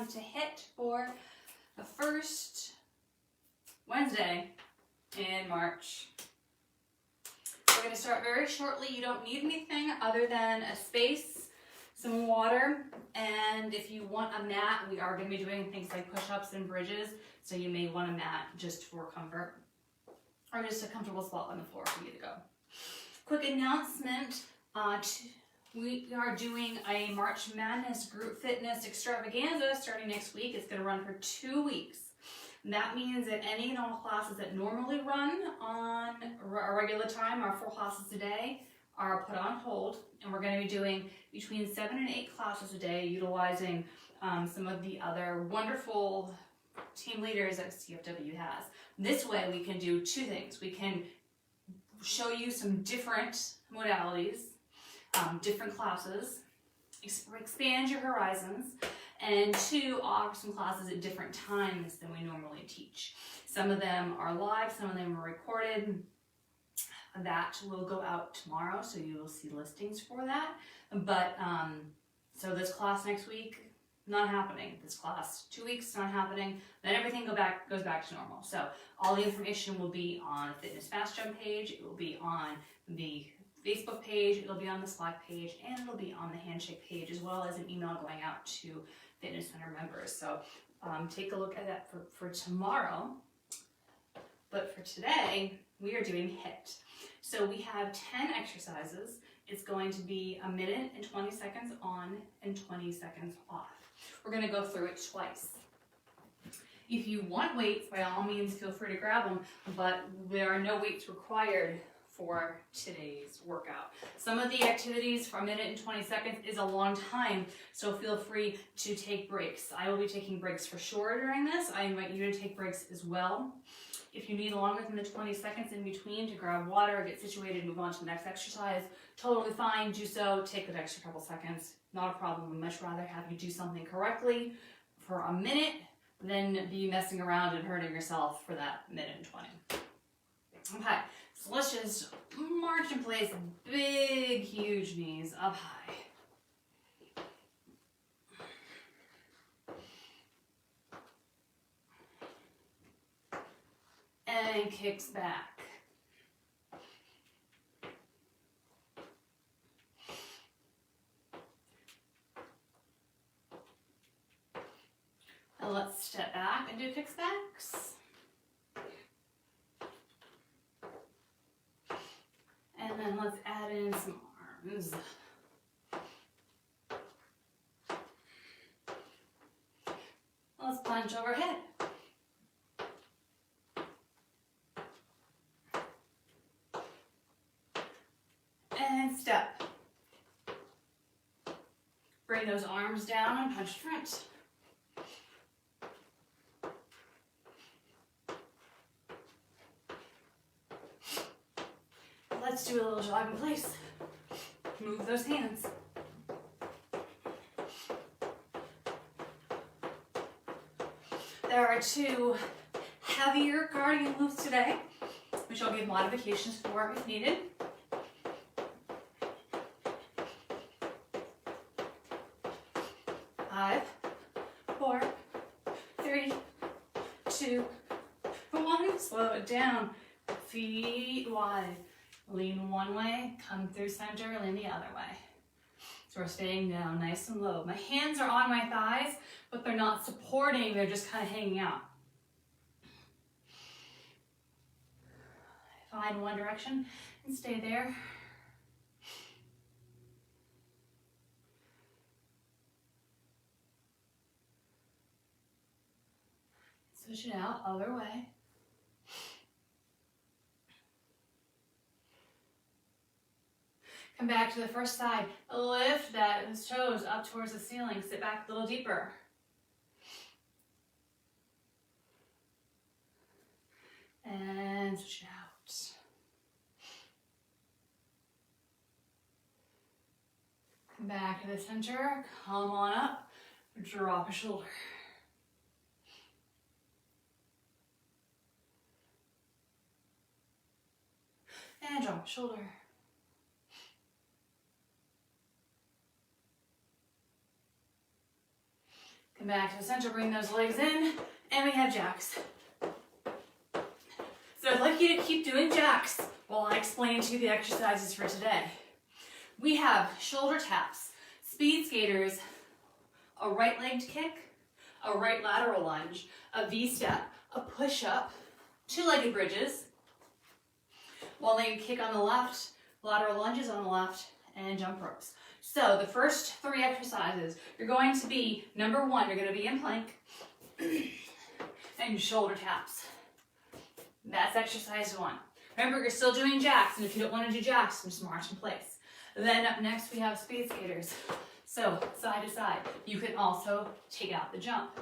comes to Hiit for the first Wednesday in March. We're going to start very shortly. You don't need anything other than a space, some water, and if you want a mat, we are going to be doing things like push-ups and bridges, so you may want a mat just for comfort, or just a comfortable spot on the floor for you to go. Quick announcement, we are doing a March Madness group fitness extravaganza starting next week. It's going to run for 2 weeks. That means that any and all classes that normally run on a regular time, our 4 classes a day, are put on hold, and we're going to be doing between 7 and 8 classes a day, utilizing some of the other wonderful team leaders that CFW has. This way we can do 2 things. We can show you some different modalities, different classes, expand your horizons, and 2, offer some classes at different times than we normally teach. Some of them are live, some of them are recorded. That will go out tomorrow, so you will see listings for that. But, so this class next week, not happening. This class, 2 weeks, not happening. Then everything goes back to normal. So all the information will be on the Fitness Fast Jump page. It will be on the Facebook page. It'll be on the Slack page, and it'll be on the Handshake page, as well as an email going out to Fitness Center members. So take a look at that for tomorrow. But for today, we are doing Hiit. So we have 10 exercises. It's going to be 1 minute and 20 seconds on and 20 seconds off. We're going to go through it twice. If you want weights, by all means, feel free to grab them, but there are no weights required for today's workout. Some of the activities for 1 minute and 20 seconds is a long time, so feel free to take breaks. I will be taking breaks for sure during this. I invite you to take breaks as well. If you need longer than the 20 seconds in between to grab water, get situated, move on to the next exercise, totally fine, do so, take an extra couple seconds, not a problem. I'd much rather have you do something correctly for 1 minute than be messing around and hurting yourself for that 1 minute and 20. Okay, so let's just march in place, big, huge knees up high. And kicks back. And let's step back and do kickbacks. And then let's add in some arms. Let's plunge overhead. And step. Bring those arms down and punch front. Let's do a little jog in place. Move those hands. There are 2 heavier cardio moves today, which I'll give modifications for if needed. Five, 4, 3, 2, 1. Slow it down. Feet wide. Lean one way, come through center, lean the other way. So we're staying down nice and low. My hands are on my thighs, but they're not supporting, they're just kind of hanging out. Find one direction and stay there. Switch it out, other way. Come back to the first side. Lift those toes up towards the ceiling. Sit back a little deeper. And switch it out. Come back to the center. Come on up. Drop a shoulder. And drop a shoulder. Come back to the center, bring those legs in, and we have jacks. So I'd like you to keep doing jacks while I explain to you the exercises for today. We have shoulder taps, speed skaters, a right-legged kick, a right lateral lunge, a V-step, a push-up, two-legged bridges, one-legged kick on the left, lateral lunges on the left, and jump ropes. So the first 3 exercises, you're going to be, number 1, you're going to be in plank and shoulder taps. That's exercise 1. Remember, you're still doing jacks, and if you don't want to do jacks, just march in place. Then up next, we have speed skaters. So side to side. You can also take out the jump.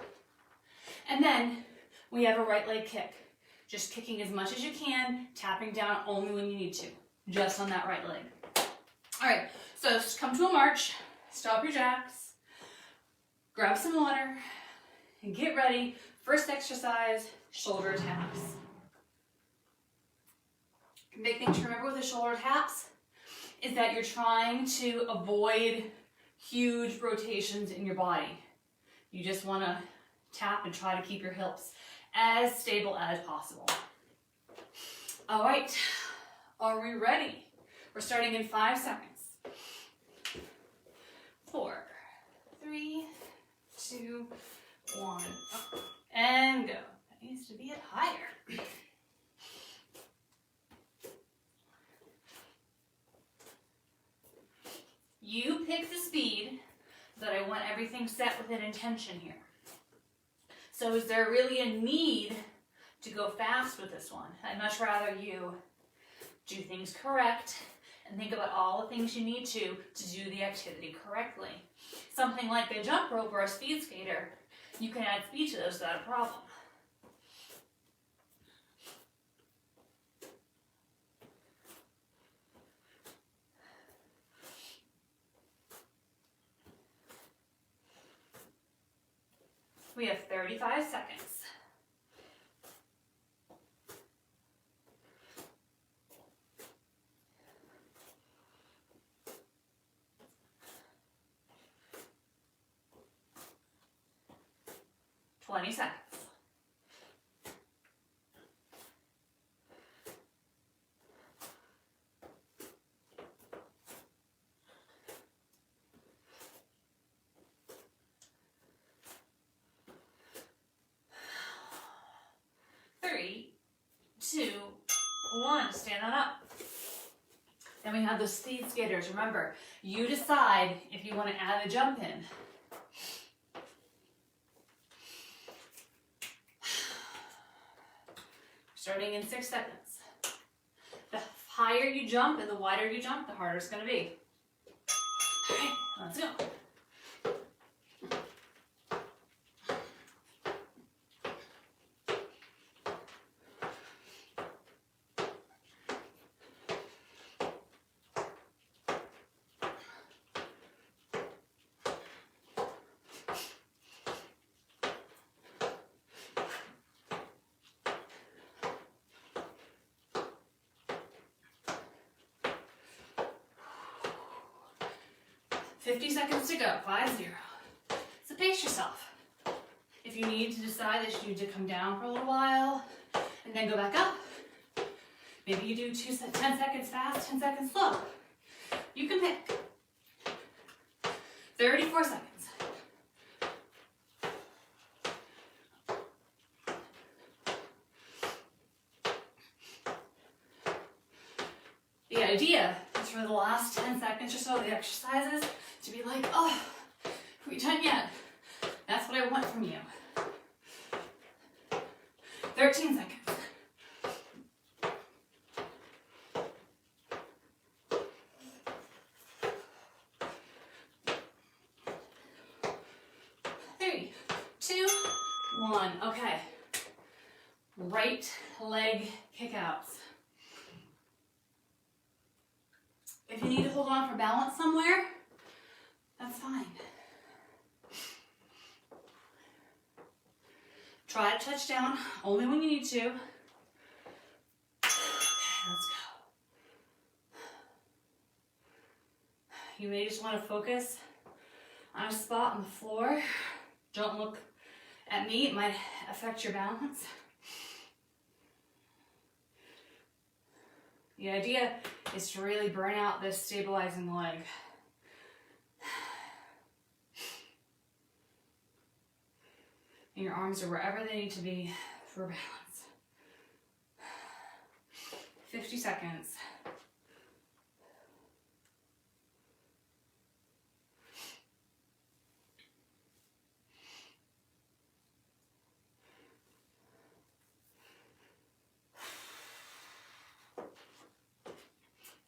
And then we have a right leg kick. Just kicking as much as you can, tapping down only when you need to, just on that right leg. All right, so come to a march, stop your jacks, grab some water, and get ready. First exercise, shoulder taps. Big thing to remember with the shoulder taps is that you're trying to avoid huge rotations in your body. You just want to tap and try to keep your hips as stable as possible. All right, are we ready? We're starting in 5 seconds. 4, 3, 2, 1, up, and go. That needs to be it higher. You pick the speed, but I want everything set with an intention here. So is there really a need to go fast with this one? I'd much rather you do things correct and think about all the things you need to do the activity correctly. Something like a jump rope or a speed skater, you can add speed to those without a problem. We have 35 seconds. Twenty seconds. Three, 2, 1, stand on up. Then we have those speed skaters. Remember, you decide if you want to add a jump in. Starting in 6 seconds. The higher you jump and the wider you jump, the harder it's going to be. All right, let's go. $50 seconds to go, 5-0. So pace yourself. If you need to decide that you need to come down for a little while and then go back up, maybe you do 10 seconds fast, 10 seconds slow. You can pick. 34 seconds. The idea is for the last 10 seconds or so of the exercises to be like, oh, are we done yet? That's what I want from you. 13 seconds. Three, 2, 1. Okay. Right leg kickouts. If you need to hold on for balance somewhere, that's fine. Try to touch down only when you need to. Okay, let's go. You may just want to focus on a spot on the floor Don't look at me, it might affect your balance. The idea is to really burn out this stabilizing leg. And your arms are wherever they need to be for balance. 50 seconds.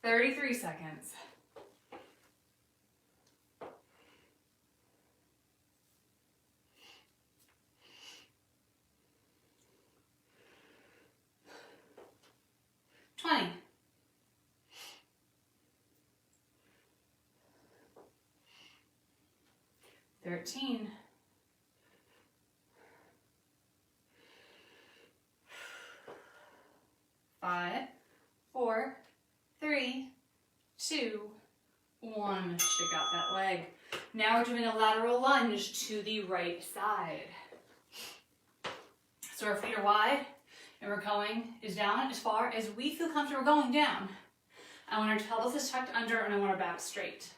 Thirty-three seconds. Thirteen. 5, 4, 3, 2, 1. Shake out that leg. Now we're doing a lateral lunge to the right side. So our feet are wide and we're going is down as far as we feel comfortable going down. I want our pelvis is tucked under and I want our back straight.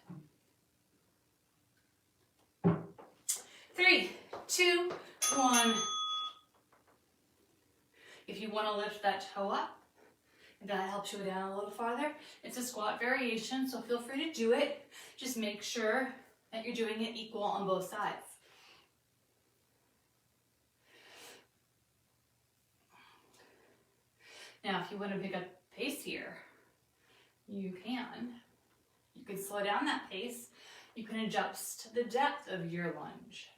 3, 2, 1. If you want to lift that toe up, if that helps you go down a little farther, it's a squat variation, so feel free to do it. Just make sure that you're doing it equal on both sides. Now, if you want to pick up pace here, you can. You can slow down that pace. You can adjust the depth of your lunge.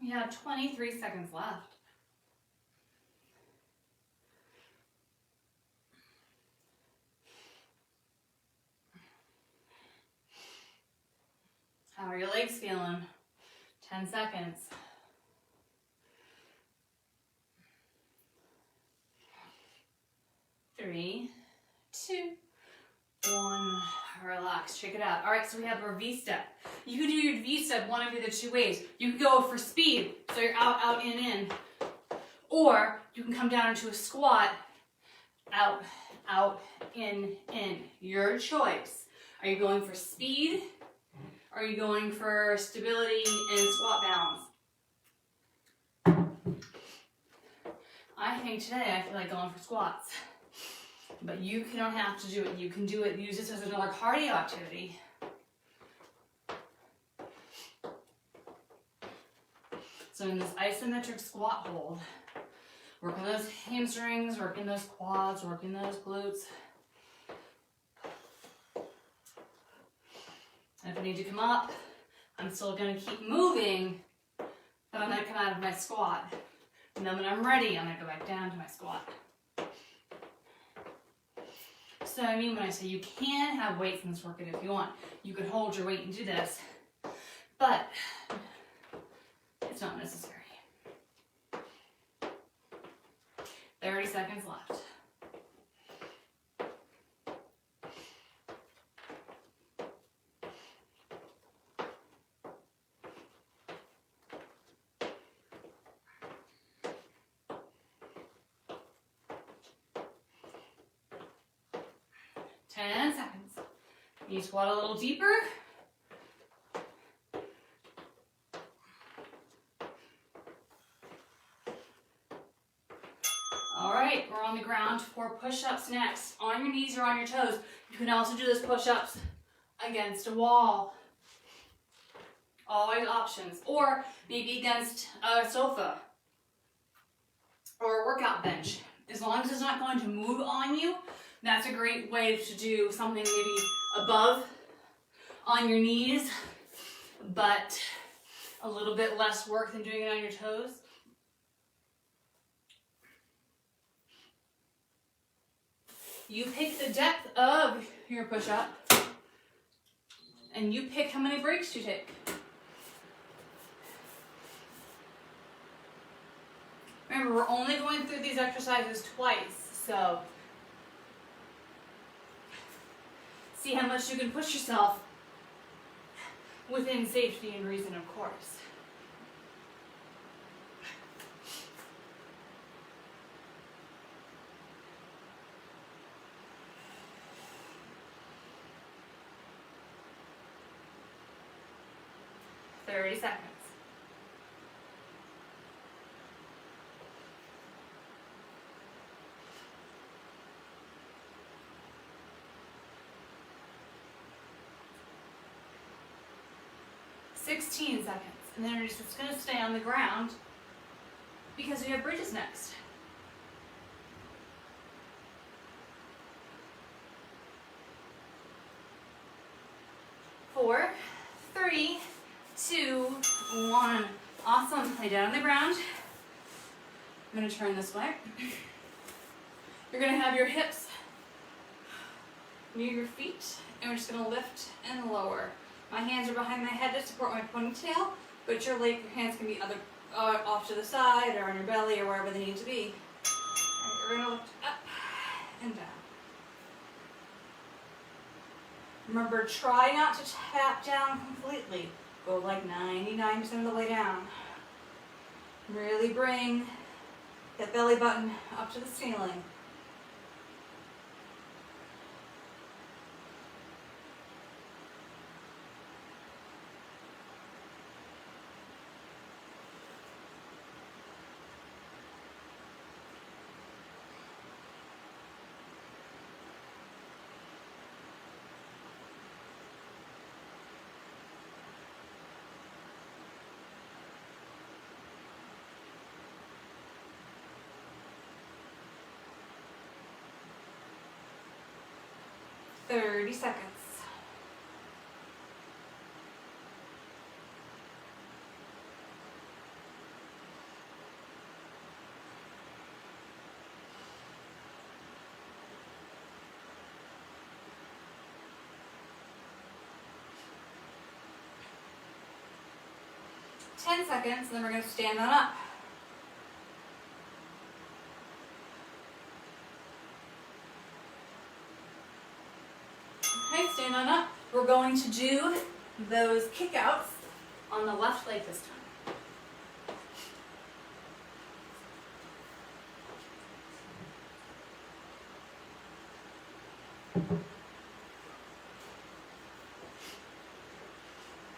We have 23 seconds left. How are your legs feeling? 10 seconds. 3, 2, 1. Relax, check it out. All right, so we have our V-step. You can do your V-step one of the two ways. You can go for speed, so you're out, out, in. Or you can come down into a squat, out, out, in. Your choice. Are you going for speed? Or are you going for stability and squat balance? I think today I feel like going for squats. But you don't have to do it. You can do it, use this as another cardio activity. So in this isometric squat hold, working those hamstrings, working those quads, working those glutes. And if I need to come up, I'm still going to keep moving, but I'm going to come out of my squat. And then when I'm ready, I'm going to go back down to my squat. So I mean when I say you can have weights in this workout if you want. You could hold your weight and do this, but it's not necessary. 30 seconds left. You squat a little deeper. All right, we're on the ground for push-ups next. On your knees or on your toes. You can also do those push-ups against a wall. Always options. Or maybe against a sofa or a workout bench. As long as it's not going to move on you, that's a great way to do something maybe above on your knees, but a little bit less work than doing it on your toes. You pick the depth of your push-up, and you pick how many breaks you take. Remember, we're only going through these exercises twice, so see how much you can push yourself within safety and reason, of course. Thirty seconds. $16 seconds, and then you're just going to stay on the ground because we have bridges next. 4, 3, 2, 1. Awesome. Lay down on the ground. I'm going to turn this way. You're going to have your hips near your feet, and we're just going to lift and lower. My hands are behind my head to support my ponytail, but your hands can be off to the side or on your belly or wherever they need to be. Alright, we're going to lift up and down. Remember, try not to tap down completely. Go like 99% of the way down. Really bring that belly button up to the ceiling. Thirty seconds. $10 seconds, and then we're going to stand on up. Okay, stand on up. We're going to do those kickouts on the left leg this time.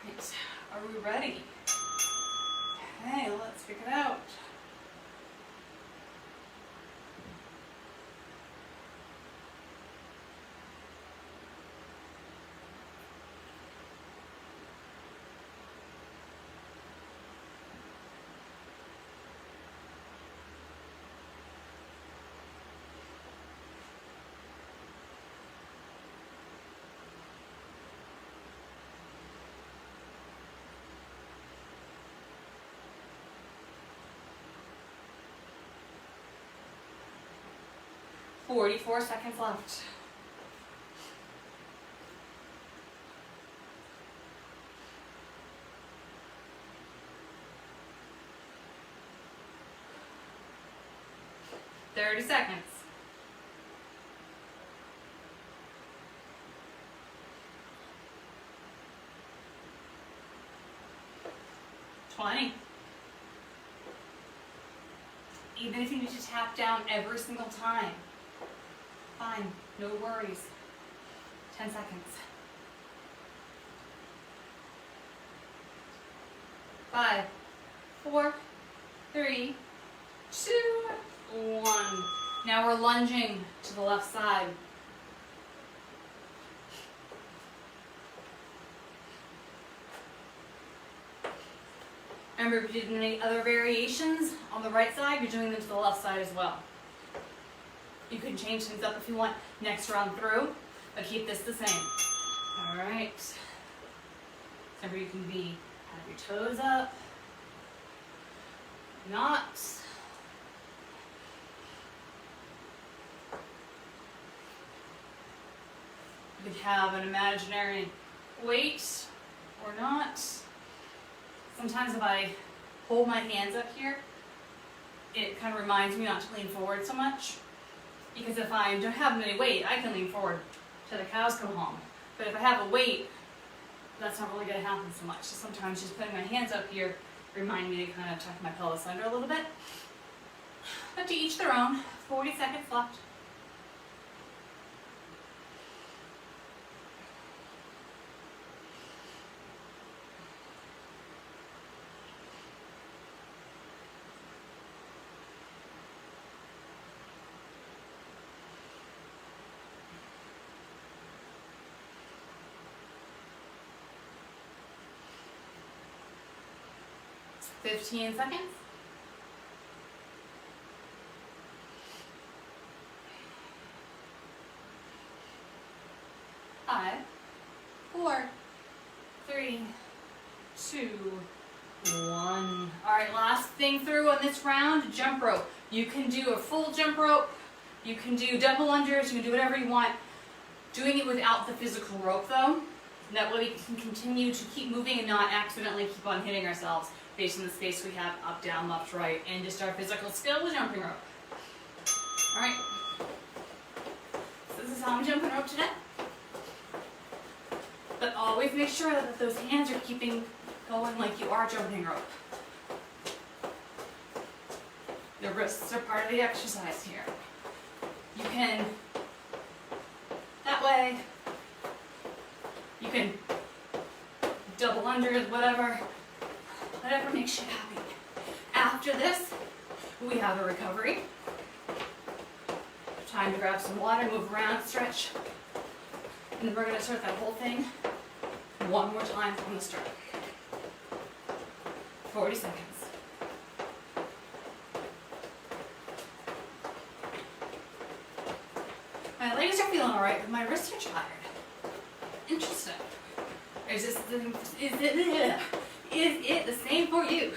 Right, are we ready? Okay, let's kick it out. $44 seconds left. $30 seconds. $20. Even if you need to tap down every single time, fine, no worries. 10 seconds. 5, 4, 3, 2, 1. Now we're lunging to the left side. Remember, if you did any other variations on the right side, you're doing them to the left side as well. You can change things up if you want next round through, but keep this the same. All right. Remember, you can have your toes up, not. You could have an imaginary weight or not. Sometimes if I hold my hands up here, it kind of reminds me not to lean forward so much. Because if I don't have any weight, I can lean forward till the cows come home. But if I have a weight, that's not really going to happen so much. So sometimes just putting my hands up here remind me to kind of tuck my pelvis under a little bit. But to each their own. 40 seconds left. Fifteen seconds. 5, 4, 3, 2, 1. Alright, last thing through on this round, jump rope. You can do a full jump rope, you can do double lunges, you can do whatever you want. Doing it without the physical rope though. That way we can continue to keep moving and not accidentally keep on hitting ourselves based on the space we have up, down, left, right, and just our physical skill with jumping rope. Alright, so this is how I'm jumping rope today. But always make sure that those hands are keeping going like you are jumping rope. The wrists are part of the exercise here. You can, that way, you can double unders, whatever makes you happy. After this, we have a recovery. Time to grab some water, move around, stretch. And then we're going to start that whole thing one more time from the start. 40 seconds. My legs are feeling alright, but my wrists are tired. Interesting. Is it the same for you?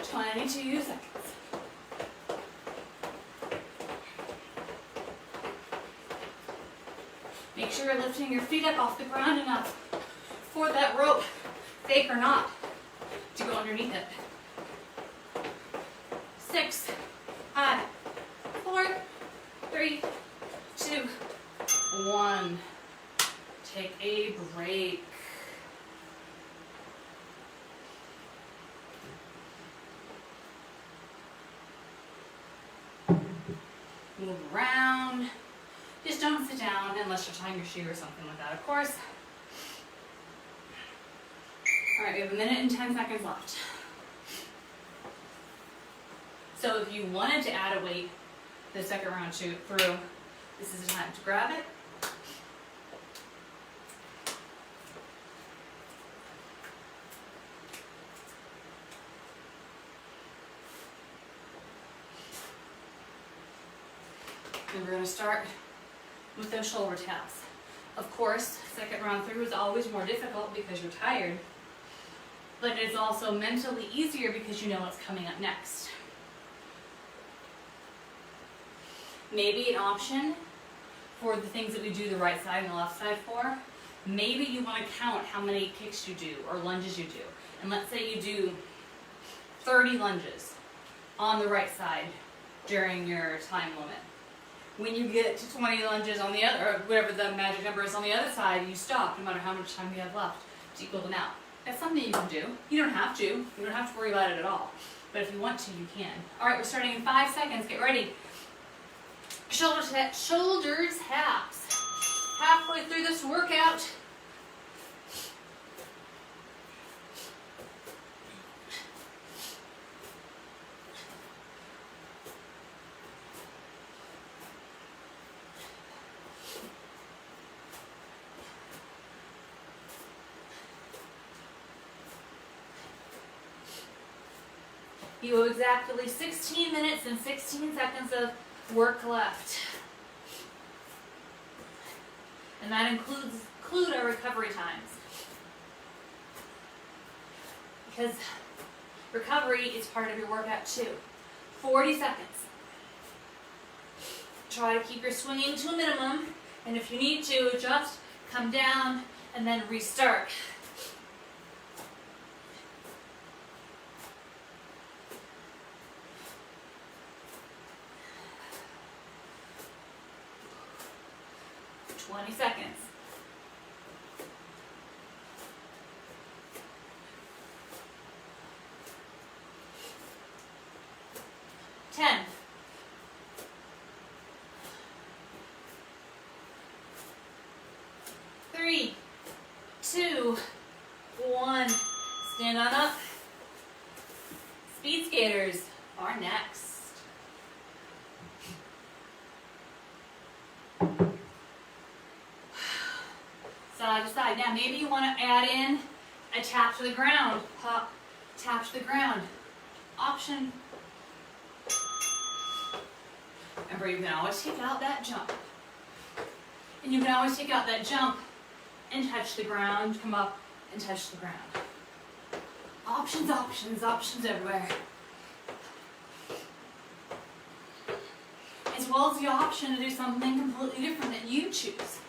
22 seconds. Make sure you're lifting your feet up off the ground enough for that rope, fake or not, to go underneath it. 6, 5, 4, 3, 2, 1. Take a break. Move around. Just don't sit down unless you're tying your shoe or something like that, of course. Alright, we have 1 minute and 10 seconds left. So if you wanted to add a weight the second round through, this is the time to grab it. And we're going to start with those shoulder taps. Of course, second round through is always more difficult because you're tired, but it's also mentally easier because you know what's coming up next. Maybe an option for the things that we do the right side and the left side for, maybe you want to count how many kicks you do or lunges you do. And let's say you do 30 lunges on the right side during your time limit. When you get to 20 lunges on the other, or whatever the magic number is on the other side, you stop no matter how much time you have left to equal them out. That's something you can do. You don't have to. You don't have to worry about it at all. But if you want to, you can. Alright, we're starting in 5 seconds. Get ready. Shoulder taps. Halfway through this workout. You have exactly 16 minutes and 16 seconds of work left. And that include our recovery times. Because recovery is part of your workout too. 40 seconds. Try to keep your swinging to a minimum, and if you need to, just come down and then restart. Seconds. 10. 3, 2, 1. Stand on up. Speed skaters are next. Side to side. Now maybe you want to add in a tap to the ground. Hop, tap to the ground. Option. Remember, you can always take out that jump. And you can always take out that jump and touch the ground, come up and touch the ground. Options, options, options everywhere. As well as the option to do something completely different that you choose.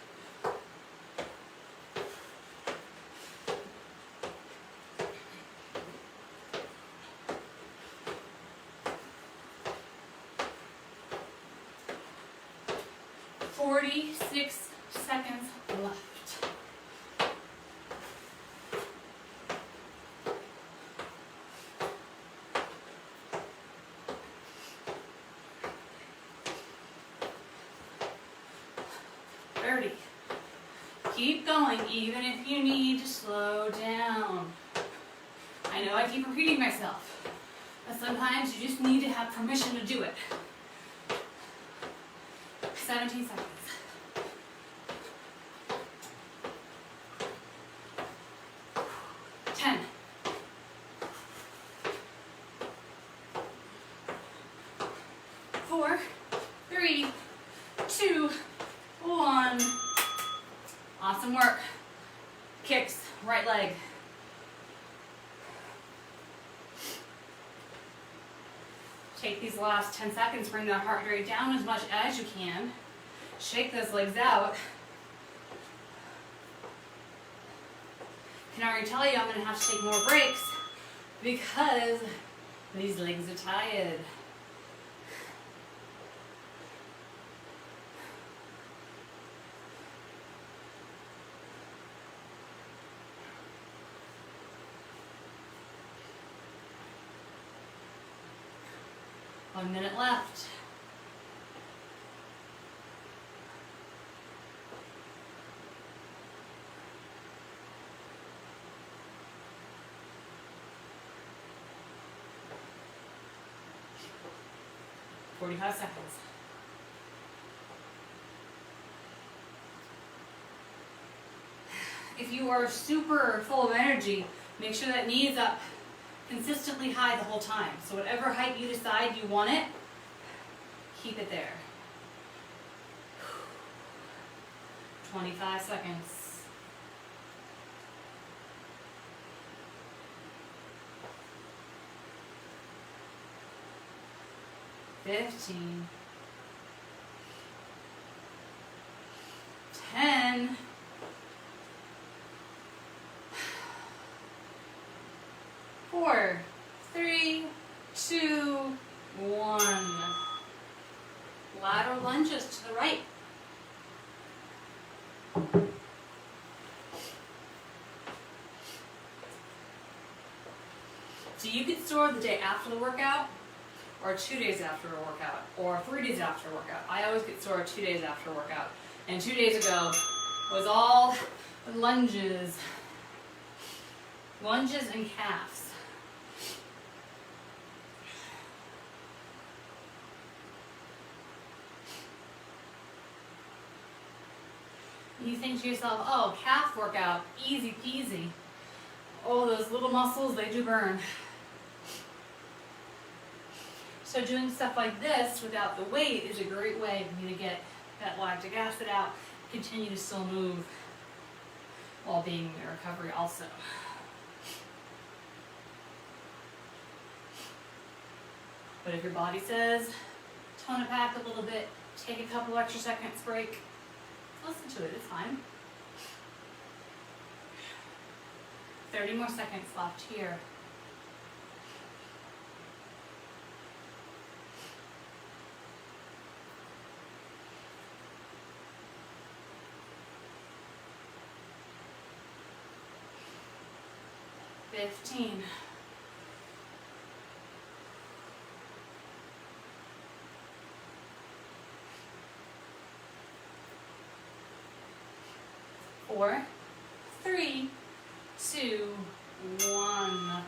Seconds left. Keep going, even if you need to slow down. I know I keep repeating myself, but sometimes you just need to have permission to do it. 17 seconds. 10. 4, 3, 2, 1. Awesome work. Kicks, right leg. Take these last 10 seconds, bring that heart rate down as much as you can. Shake those legs out. Can already tell you I'm going to have to take more breaks because these legs are tired. One minute left. "45 seconds. If you are super full of energy, make sure that knee is up consistently high the whole time. So whatever height you decide you want it, keep it there. 25 seconds. "15, 10, 4, 3, 2, 1. Lateral lunges to the right. So you get sore the day after the workout, or 2 days after a workout, or 3 days after a workout. I always get sore 2 days after a workout. And 2 days ago was all lunges and calves. You think to yourself, oh, calf workout, easy peasy. Oh, those little muscles, they do burn. So doing stuff like this without the weight is a great way for you to get that lactic acid out, continue to still move while being in recovery also. But if your body says, tone it back a little bit, Take a couple extra seconds break. Listen to it, it's fine. 30 more seconds left here. $15. 4, 3, 2, 1. All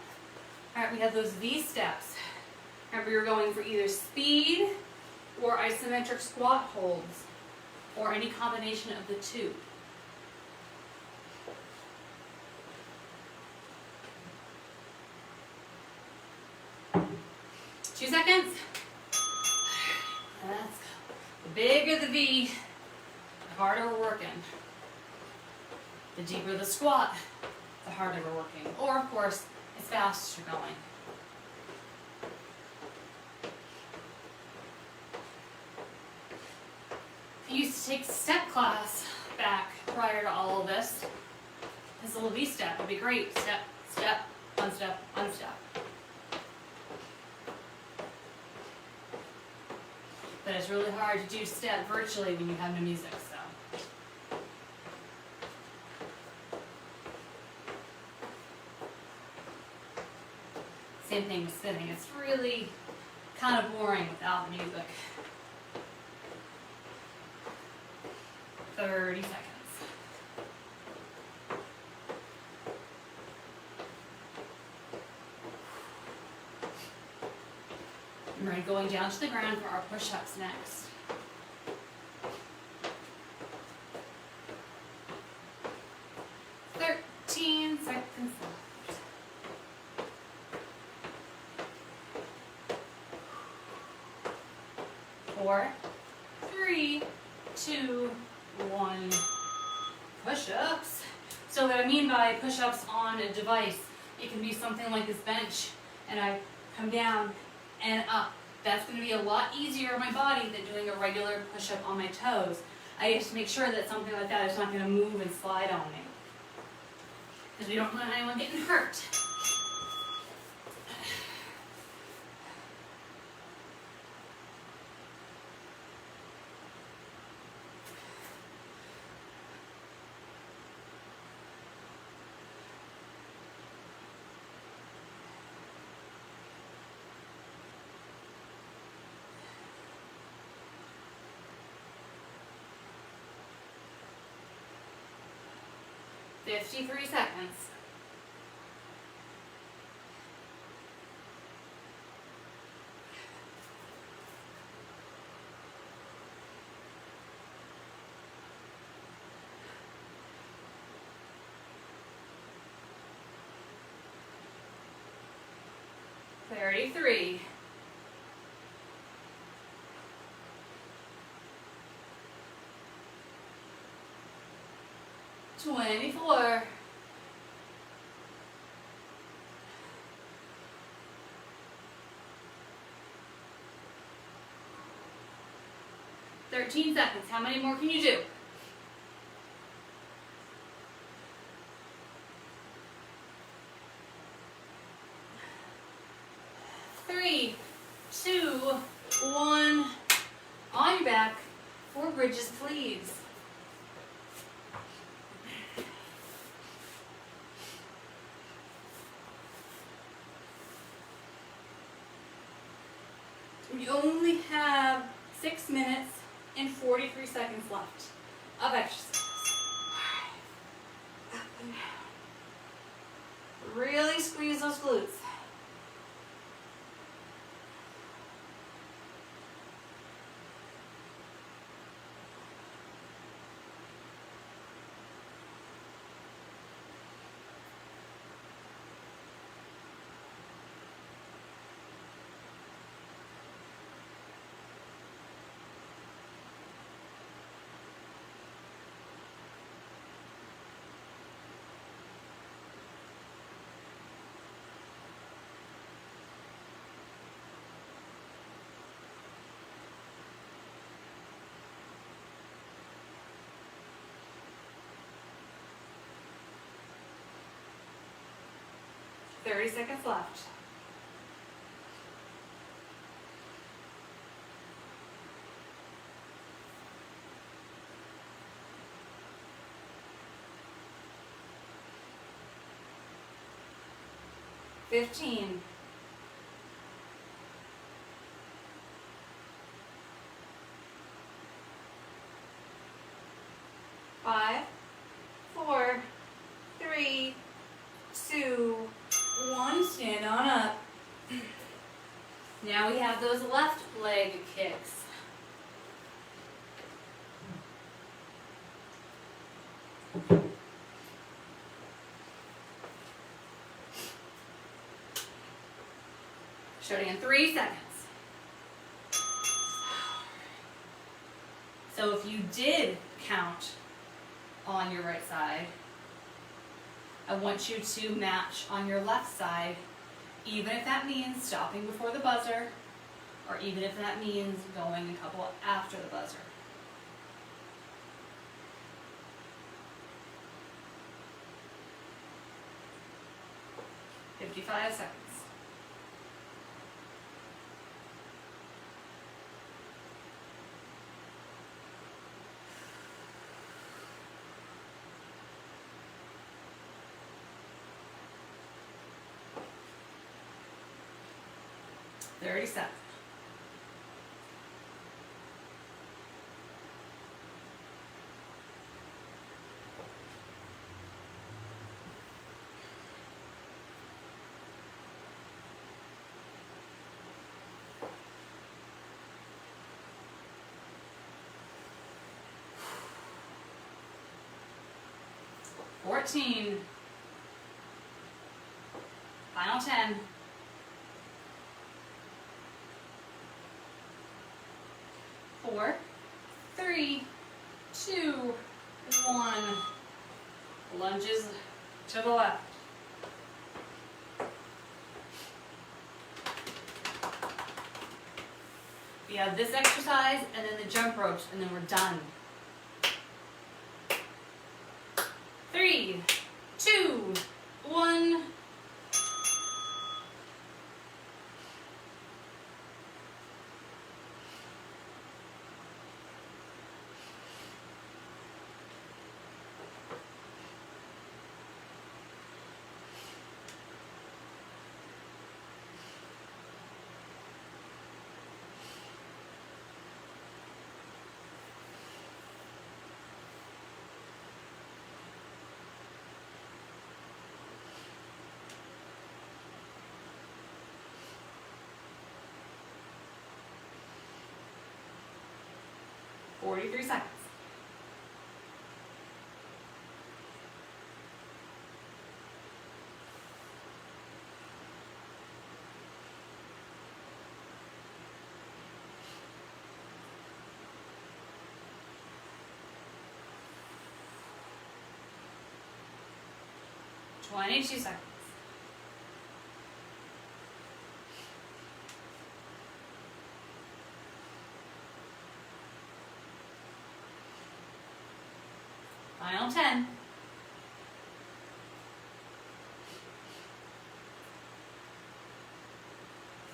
right, we have those V steps. Remember, you're going for either speed or isometric squat holds, or any combination of the two. Two seconds. Let's go. The bigger the V, the harder we're working. The deeper the squat, the harder we're working. Or, of course, as fast as you're going. I used to take step class back prior to all of this. This little V step would be great. Step, step, one step, one step. But it's really hard to do step virtually when you have no music, so. Same thing with spinning. It's really kind of boring without the music. 30 seconds. And we're going down to the ground for our push-ups next. Seconds left. 4, 3, 2, 1. Push-ups. So what I mean by push-ups on a device, it can be something like this bench, and I come down and up. That's going to be a lot easier on my body than doing a regular push-up on my toes. I have to make sure that something like that is not going to move and slide on me, because we don't want anyone getting hurt. $53 seconds. $33. 24. 13 seconds. How many more can you do? 3, 2, 1. On your back. 4 bridges, please. You only have 6 minutes and 43 seconds left of exercise. Really squeeze those glutes. 30 seconds left. Fifteen. 5, 4, 3, 2, 1. Stand on up. Now we have those left leg kicks. Starting in 3 seconds. So if you did count on your right side, I want you to match on your left side, even if that means stopping before the buzzer, or even if that means going a couple after the buzzer. "55 seconds. "37. 14. Final 10. 4, 3, 2, 1. Lunges to the left. We have this exercise and then the jump ropes, and then we're done. 3, 2, 1. "43 seconds. "22 seconds. Final 10.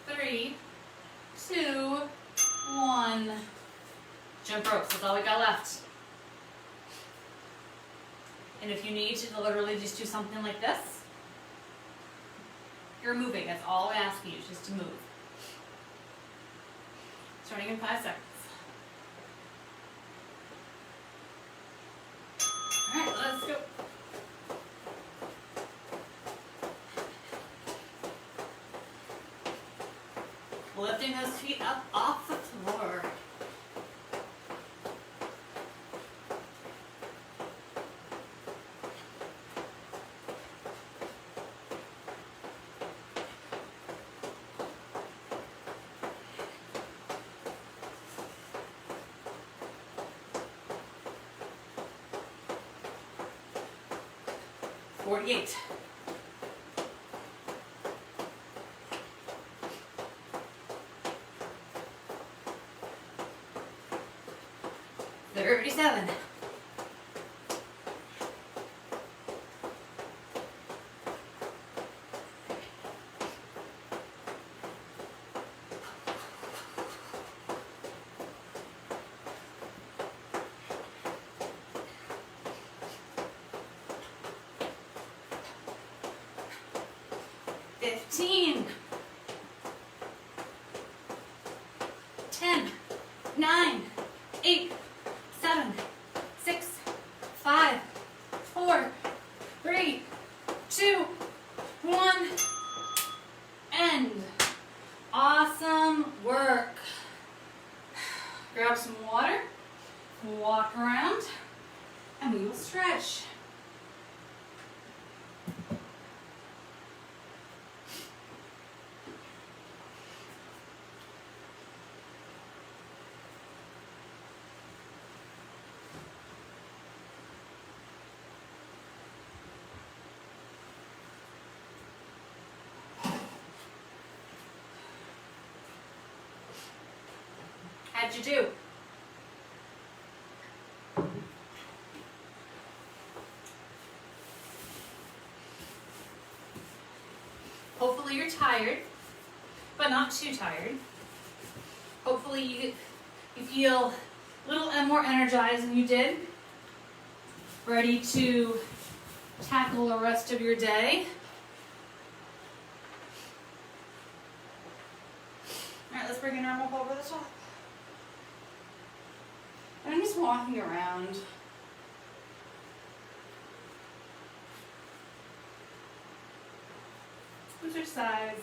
3, 2, 1. Jump ropes, that's all we got left. And if you need to literally just do something like this, you're moving. That's all I'm asking you, just to move. Starting in 5 seconds. All right, let's go. Lifting those feet up off the floor. "48. 37. 38. 15, 10, 9, 8, 7, 6, 5, 4, 3, 2, 1, end. Awesome work. Grab some water, walk around, and we will stretch. How'd you do? Hopefully you're tired, but not too tired. Hopefully you feel a little more energized than you did. Ready to tackle the rest of your day. All right, let's bring an arm up over the top. And I'm just walking around. Exercise.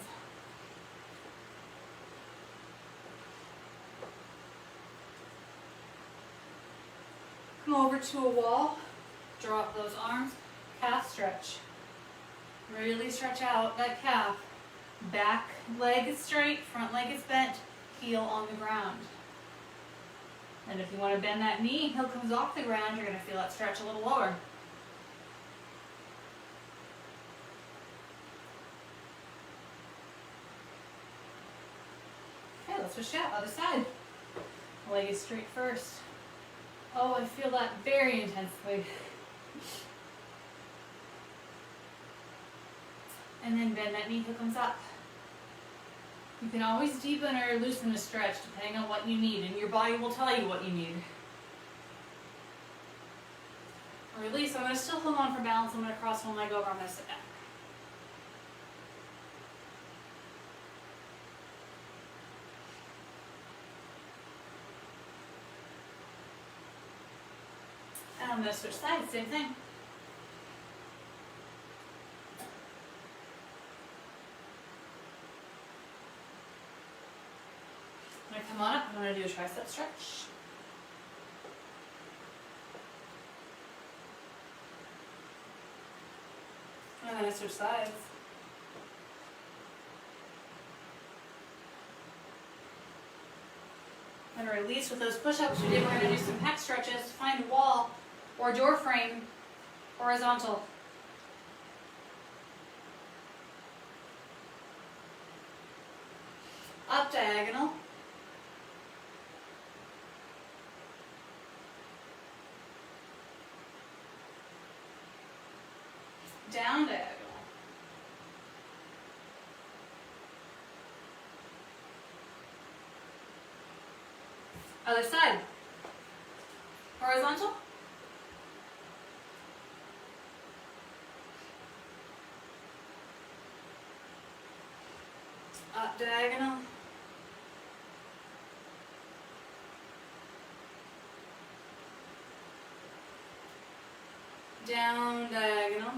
Come over to a wall, drop those arms, calf stretch. Really stretch out that calf. Back leg is straight, front leg is bent, heel on the ground. And if you want to bend that knee, heel comes off the ground, you're going to feel that stretch a little lower. Okay, let's switch out, other side. Leg is straight first. Oh, I feel that very intensely. And then bend that knee, heel comes up. You can always deepen or loosen a stretch depending on what you need, and your body will tell you what you need. Release. I'm going to still hold on for balance. I'm going to cross one leg over. I'm going to sit back. And I'm going to switch sides. Same thing. I'm going to come on up. I'm going to do a tricep stretch. I'm going to switch sides. I'm going to release with those push-ups we did. We're going to do some pec stretches. Find a wall or door frame, horizontal. Up diagonal. Down diagonal. Other side. Horizontal. Up diagonal. Down diagonal.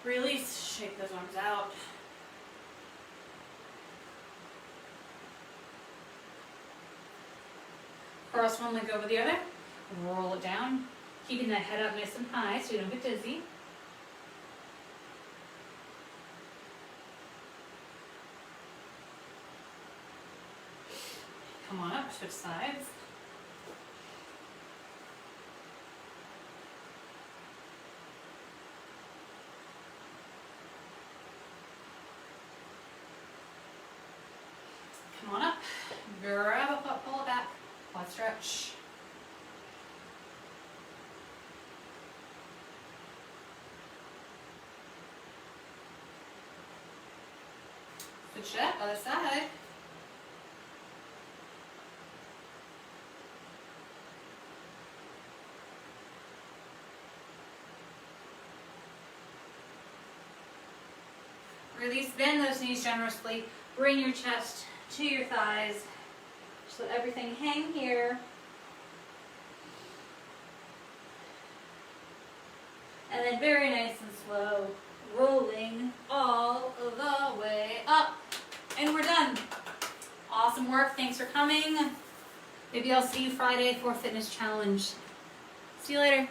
Release, shake those arms out. Cross one leg over the other, roll it down, keeping that head up nice and high so you don't get dizzy. Come on up, switch sides. Come on up, grab a foot, pull it back, quad stretch. Switch it up, other side. Release, bend those knees generously. Bring your chest to your thighs. Just let everything hang here. And then very nice and slow, rolling all the way up. And we're done. Awesome work. Thanks for coming. Maybe I'll see you Friday for Fitness Challenge. See you later.